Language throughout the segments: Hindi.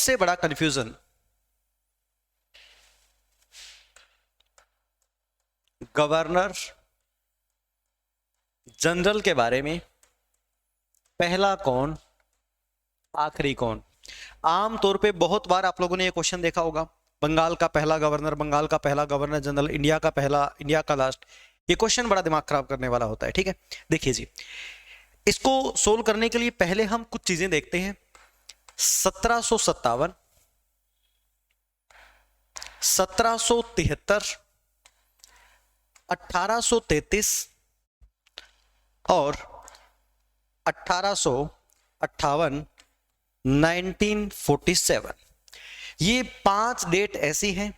सबसे बड़ा कंफ्यूजन गवर्नर जनरल के बारे में, पहला कौन आखिरी कौन। आमतौर पे बहुत बार आप लोगों ने ये क्वेश्चन देखा होगा, बंगाल का पहला गवर्नर, बंगाल का पहला गवर्नर जनरल, इंडिया का पहला, इंडिया का लास्ट। ये क्वेश्चन बड़ा दिमाग खराब करने वाला होता है, ठीक है। देखिए जी, इसको सोल्व करने के लिए पहले हम कुछ चीजें देखते हैं। 1757, 1773, 1833 और 1858, 1947। ये 5 डेट ऐसी हैं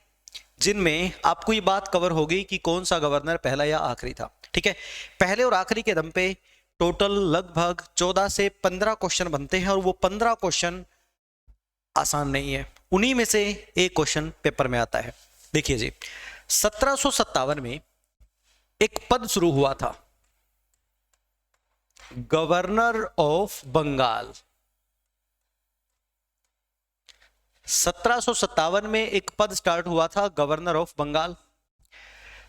जिनमें आपको ये बात कवर होगी कि कौन सा गवर्नर पहला या आखिरी था, ठीक है। पहले और आखिरी के दम पे टोटल लगभग 14 से 15 क्वेश्चन बनते हैं और वो 15 क्वेश्चन आसान नहीं है, उन्हीं में से एक क्वेश्चन पेपर में आता है। देखिए जी, 1757 में एक पद शुरू हुआ था, गवर्नर ऑफ बंगाल। 1757 में एक पद स्टार्ट हुआ था, गवर्नर ऑफ बंगाल।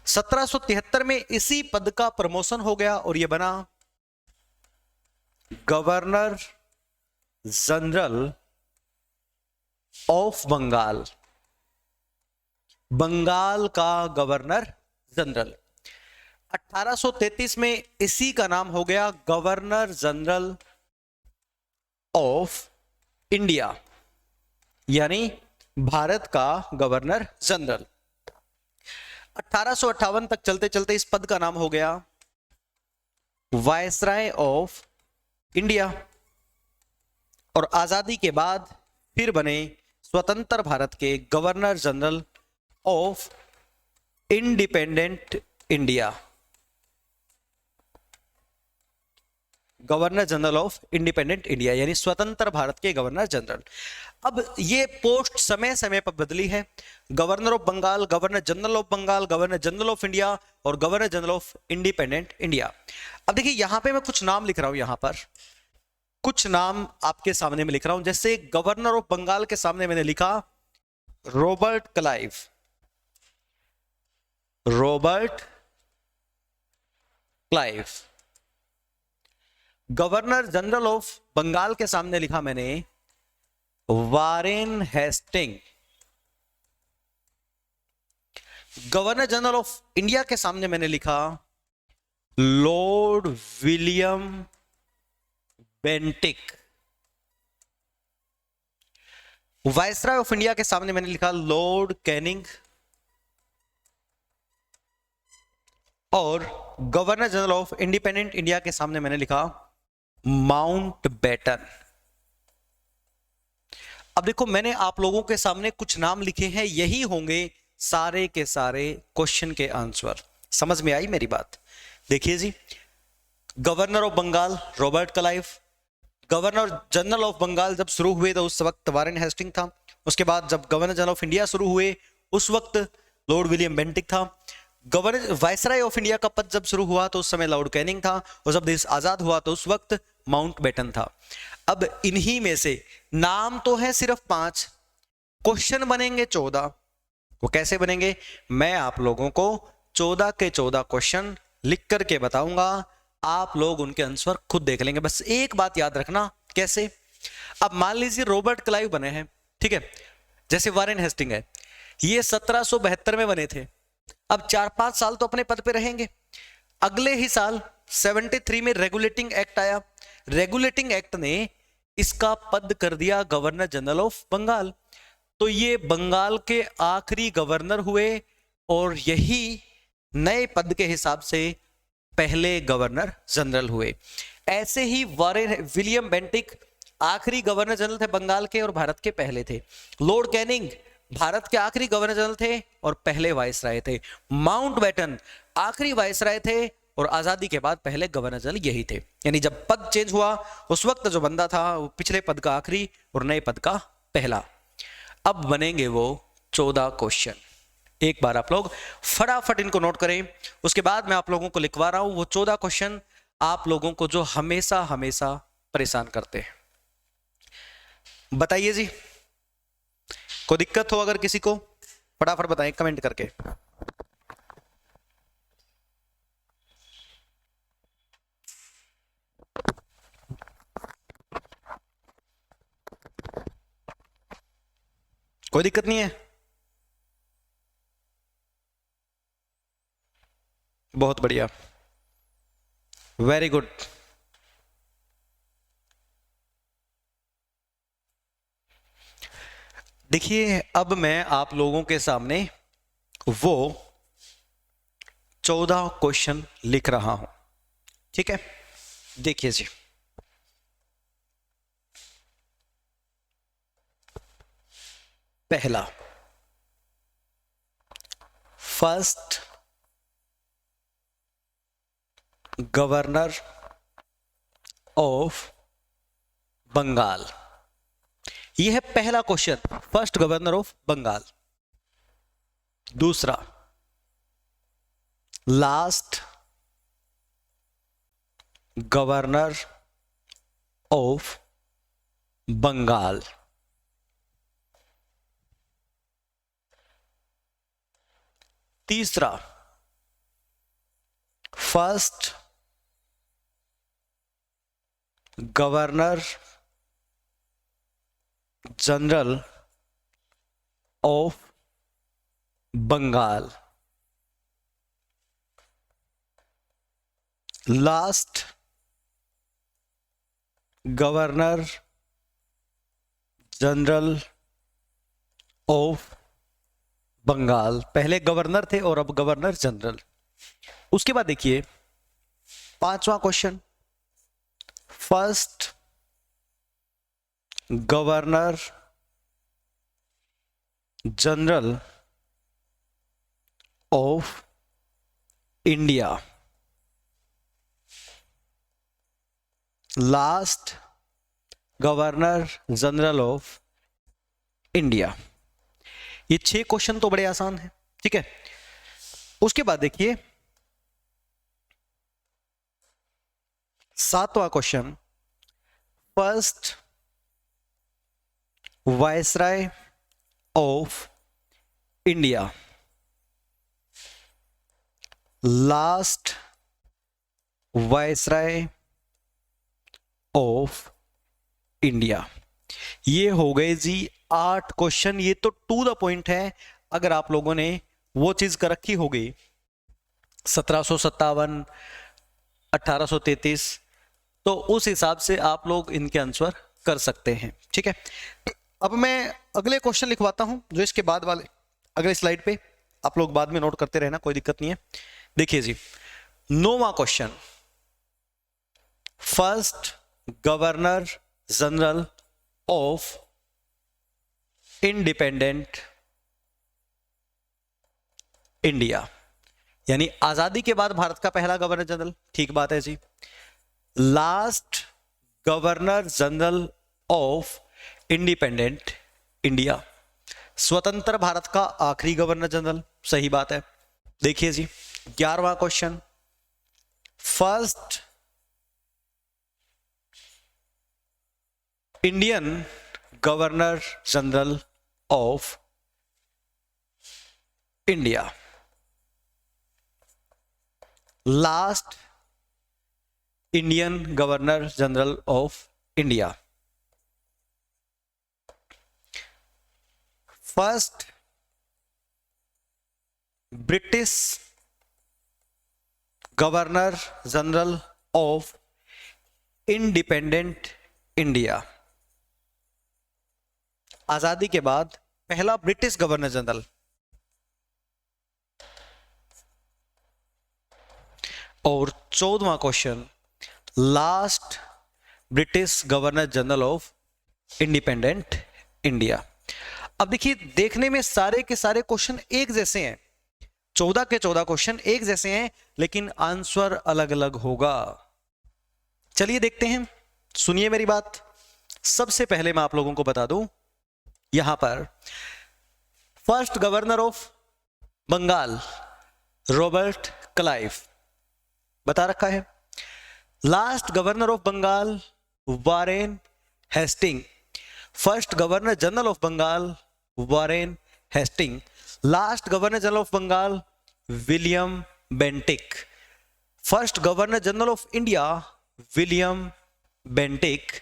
1773 में इसी पद का प्रमोशन हो गया और यह बना governor general of Bengal, Bengal का गवर्नर जनरल। 1833 में इसी का नाम हो गया गवर्नर जनरल ऑफ इंडिया, यानी भारत का गवर्नर जनरल। 1858 तक चलते चलते इस पद का नाम हो गया वायसराय ऑफ इंडिया और आजादी के बाद फिर बने स्वतंत्र भारत के governor general of independent India, governor general of independent India यानी स्वतंत्र भारत के गवर्नर जनरल। अब ये पोस्ट समय समय पर बदली है, governor of Bengal, governor general of Bengal, governor general of India और governor general of independent India. अब देखिए यहां पे मैं कुछ नाम लिख रहा हूं, यहां पर कुछ नाम आपके सामने में लिख रहा हूं। जैसे गवर्नर ऑफ बंगाल के सामने मैंने लिखा Robert Clive, Robert Clive. Governor general of Bengal के सामने लिखा मैंने Warren Hasting. Governor general of India के सामने मैंने लिखा Lord William Bentinck. Viceroy of India के सामने मैंने लिखा लॉर्ड कैनिंग और governor general of independent India के सामने मैंने लिखा माउंटबेटन। अब देखो मैंने आप लोगों के सामने कुछ नाम लिखे हैं, यही होंगे सारे के सारे क्वेश्चन के आंसर। समझ में आई मेरी बात? देखिए जी, governor of Bengal Robert Clive, governor general of Bengal जब शुरू हुए तो उस वक्त वारेन हेस्टिंग था। उसके बाद जब गवर्नर जनरल ऑफ इंडिया शुरू हुए उस वक्त लॉर्ड विलियम बेंटिक था। गवर्नर वायसराय ऑफ इंडिया का पद जब शुरू हुआ तो उस समय लॉर्ड कैनिंग था और जब देश आजाद हुआ तो उस वक्त माउंटबेटन था। अब इन्हीं में से नाम तो है सिर्फ 5, क्वेश्चन बनेंगे 14। वो कैसे बनेंगे? मैं आप लोगों को 14 के 14 क्वेश्चन लिख करके बताऊंगा, आप लोग उनके आंसर खुद देख लेंगे। बस एक बात याद रखना, कैसे? अब मान लीजिए रॉबर्ट क्लाइव बने हैं, ठीक है, जैसे वारेन हेस्टिंग है, ये 1772 में बने थे। अब 4-5 साल तो अपने पद पे रहेंगे। अगले ही साल 73 में रेगुलेटिंग एक्ट आया, रेगुलेटिंग एक्ट ने इसका पद कर दिया गवर्नर जनरल ऑफ बंगाल। तो ये बंगाल के आखिरी गवर्नर हुए और यही नए पद के हिसाब से पहले गवर्नर जनरल हुए। ऐसे ही विलियम बेंटिक आखिरी गवर्नर जनरल थे बंगाल के और भारत के पहले थे। लॉर्ड कैनिंग भारत के आखिरी गवर्नर जनरल थे और पहले वायसराय थे। माउंटबेटन आखिरी वायसराय थे और आजादी के बाद पहले गवर्नर जनरल यही थे। यानी जब पद चेंज हुआ उस वक्त जो बंदा था वो पिछले पद का आखिरी और नए पद का पहला। अब बनेंगे वो 14 क्वेश्चन। एक बार आप लोग फटाफट इनको नोट करें, उसके बाद मैं आप लोगों को लिखवा रहा हूं वो 14 क्वेश्चन आप लोगों को जो हमेशा हमेशा परेशान करते हैं। बताइए जी, कोई दिक्कत हो अगर किसी को, फटाफट बताएं कमेंट करके। कोई दिक्कत नहीं है? बहुत बढ़िया, वेरी गुड। देखिए अब मैं आप लोगों के सामने वो 14 क्वेश्चन लिख रहा हूं, ठीक है? देखिए जी, पहला, फर्स्ट गवर्नर ऑफ बंगाल। यह है पहला question, first governor of Bengal. दूसरा, लास्ट गवर्नर ऑफ बंगाल। तीसरा, first governor general of Bengal. Last governor general of Bengal. पहले गवर्नर थे और अब गवर्नर जनरल। उसके बाद देखिए पांचवा question, first governor general of India. Last governor general of India. ये 6 क्वेश्चन तो बड़े आसान हैं, ठीक है? उसके बाद देखिए 7वां question, first viceroy of India. Last viceroy of India. ये हो गए जी 8 क्वेश्चन। ये तो टू द पॉइंट है। अगर आप लोगों ने वो चीज कर रखी होगी 1757, 1833, तो उस हिसाब से आप लोग इनके आंसर कर सकते हैं, ठीक है? अब मैं अगले क्वेश्चन लिखवाता हूं जो इसके बाद वाले, अगले स्लाइड पे आप लोग बाद में नोट करते रहना, कोई दिक्कत नहीं है। देखिए जी 9वां question, first governor general of independent India. यानी आजादी के बाद भारत का पहला गवर्नर जनरल, ठीक बात है जी। Last governor general of independent India, स्वतंत्र भारत का आखिरी गवर्नर जनरल, सही बात है। देखिए जी 11वां question, first Indian governor general of India. Last Indian governor general of India. First British governor general of independent India. आजादी के बाद पहला ब्रिटिश गवर्नर जनरल। और 14वां question, last British governor general of independent India. अब देखिए देखने में सारे के सारे क्वेश्चन एक जैसे हैं, 14 के 14 क्वेश्चन एक जैसे हैं, लेकिन आंसर अलग अलग होगा। चलिए देखते हैं, सुनिए मेरी बात। सबसे पहले मैं आप लोगों को बता दूं, यहां पर first governor of Bengal Robert Clive बता रखा है। Last governor of Bengal Warren Hasting. First governor general of Bengal Warren Hasting. Last governor general of Bengal William Bentinck. First governor general of India William Bentinck.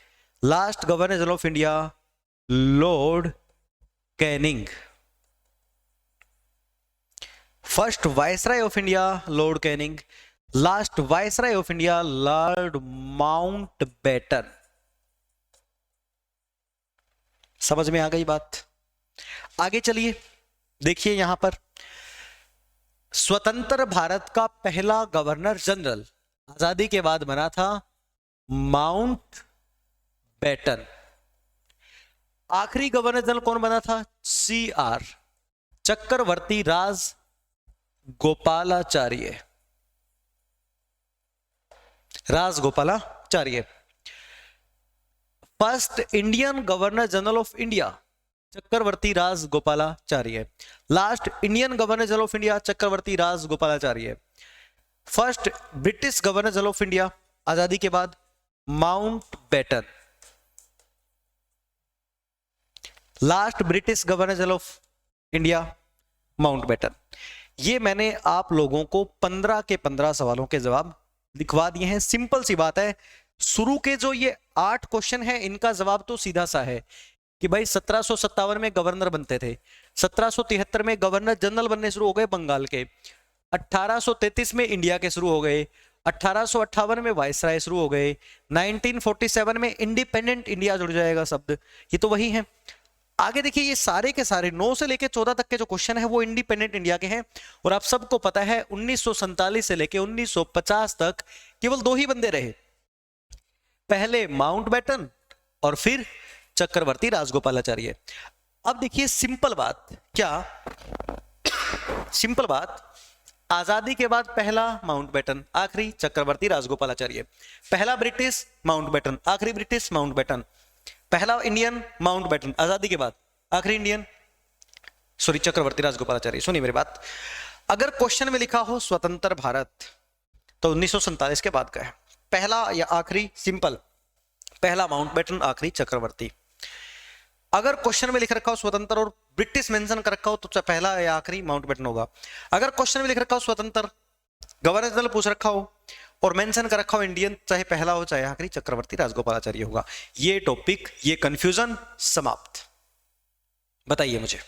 Last governor general of India Lord Canning. First viceroy of India Lord Canning. Last viceroy of India Lord Mountbatten. समझ में आ गई बात? आगे चलिए, देखिए यहां पर स्वतंत्र भारत का पहला गवर्नर जनरल आजादी के बाद बना था माउंटबेटन। आखिरी गवर्नर जनरल कौन बना था? CR Chakravarti Rajagopalachari. Rajagopalachari. First Indian governor general of India Chakravarti Rajagopalachari. Last Indian governor general of India Chakravarti Rajagopalachari. First British governor general of India आजादी के बाद Mountbatten. Last British governor general of India Mountbatten. ये मैंने आप लोगों को 15 के 15 सवालों के जवाब लिखवा दिए हैं। सिंपल सी बात है, शुरू के जो ये 8 क्वेश्चन है इनका जवाब तो सीधा सा है कि भाई 1757 में गवर्नर बनते थे, 1773 में गवर्नर जनरल बनने शुरू हो गए बंगाल के, 1833 में इंडिया के शुरू हो गए, 1858 में वायसराय शुरू हो गए, 1947 में इंडिपेंडेंट इंडिया जुड़ जाएगा शब्द, ये तो वही है। आगे देखिए, ये सारे के सारे 9 से लेकर 14 तक के जो क्वेश्चन है वो इंडिपेंडेंट इंडिया के हैं। और आप सबको पता है 1947 से लेकर 1950 तक केवल 2 ही बंदे रहे, पहले माउंटबेटन और फिर चक्रवर्ती राजगोपालाचार्य। अब देखिए सिंपल बात, क्या सिंपल बात, आजादी के बाद पहला माउंटबेटन, आखिरी चक्रवर्ती राजगोपालाचार्य, पहला ब्रिटिश माउंटबेटन, आखिरी ब्रिटिश माउंटबेटन, पहला इंडियन माउंटबेटन आजादी के बाद, आखिरी इंडियन सॉरी चक्रवर्ती राजगोपालाचार्य। सुनिए मेरी बात, अगर क्वेश्चन में लिखा हो स्वतंत्र भारत तो 1947 के बाद का है, पहला या आखिरी सिंपल, पहला माउंटबेटन आखिरी चक्रवर्ती। अगर क्वेश्चन में लिख रखा हो स्वतंत्र और ब्रिटिश मेंशन कर रखा हो तो पहला या आखिरी माउंटबेटन होगा। अगर क्वेश्चन में लिख रखा हो स्वतंत्र, गवर्नर जनरल पूछ रखा हो और मेंशन कर रखा हो इंडियन, चाहे पहला हो चाहे आखिरी, चक्रवर्ती राजगोपालाचार्य होगा। ये टॉपिक, ये कंफ्यूजन समाप्त। बताइए मुझे।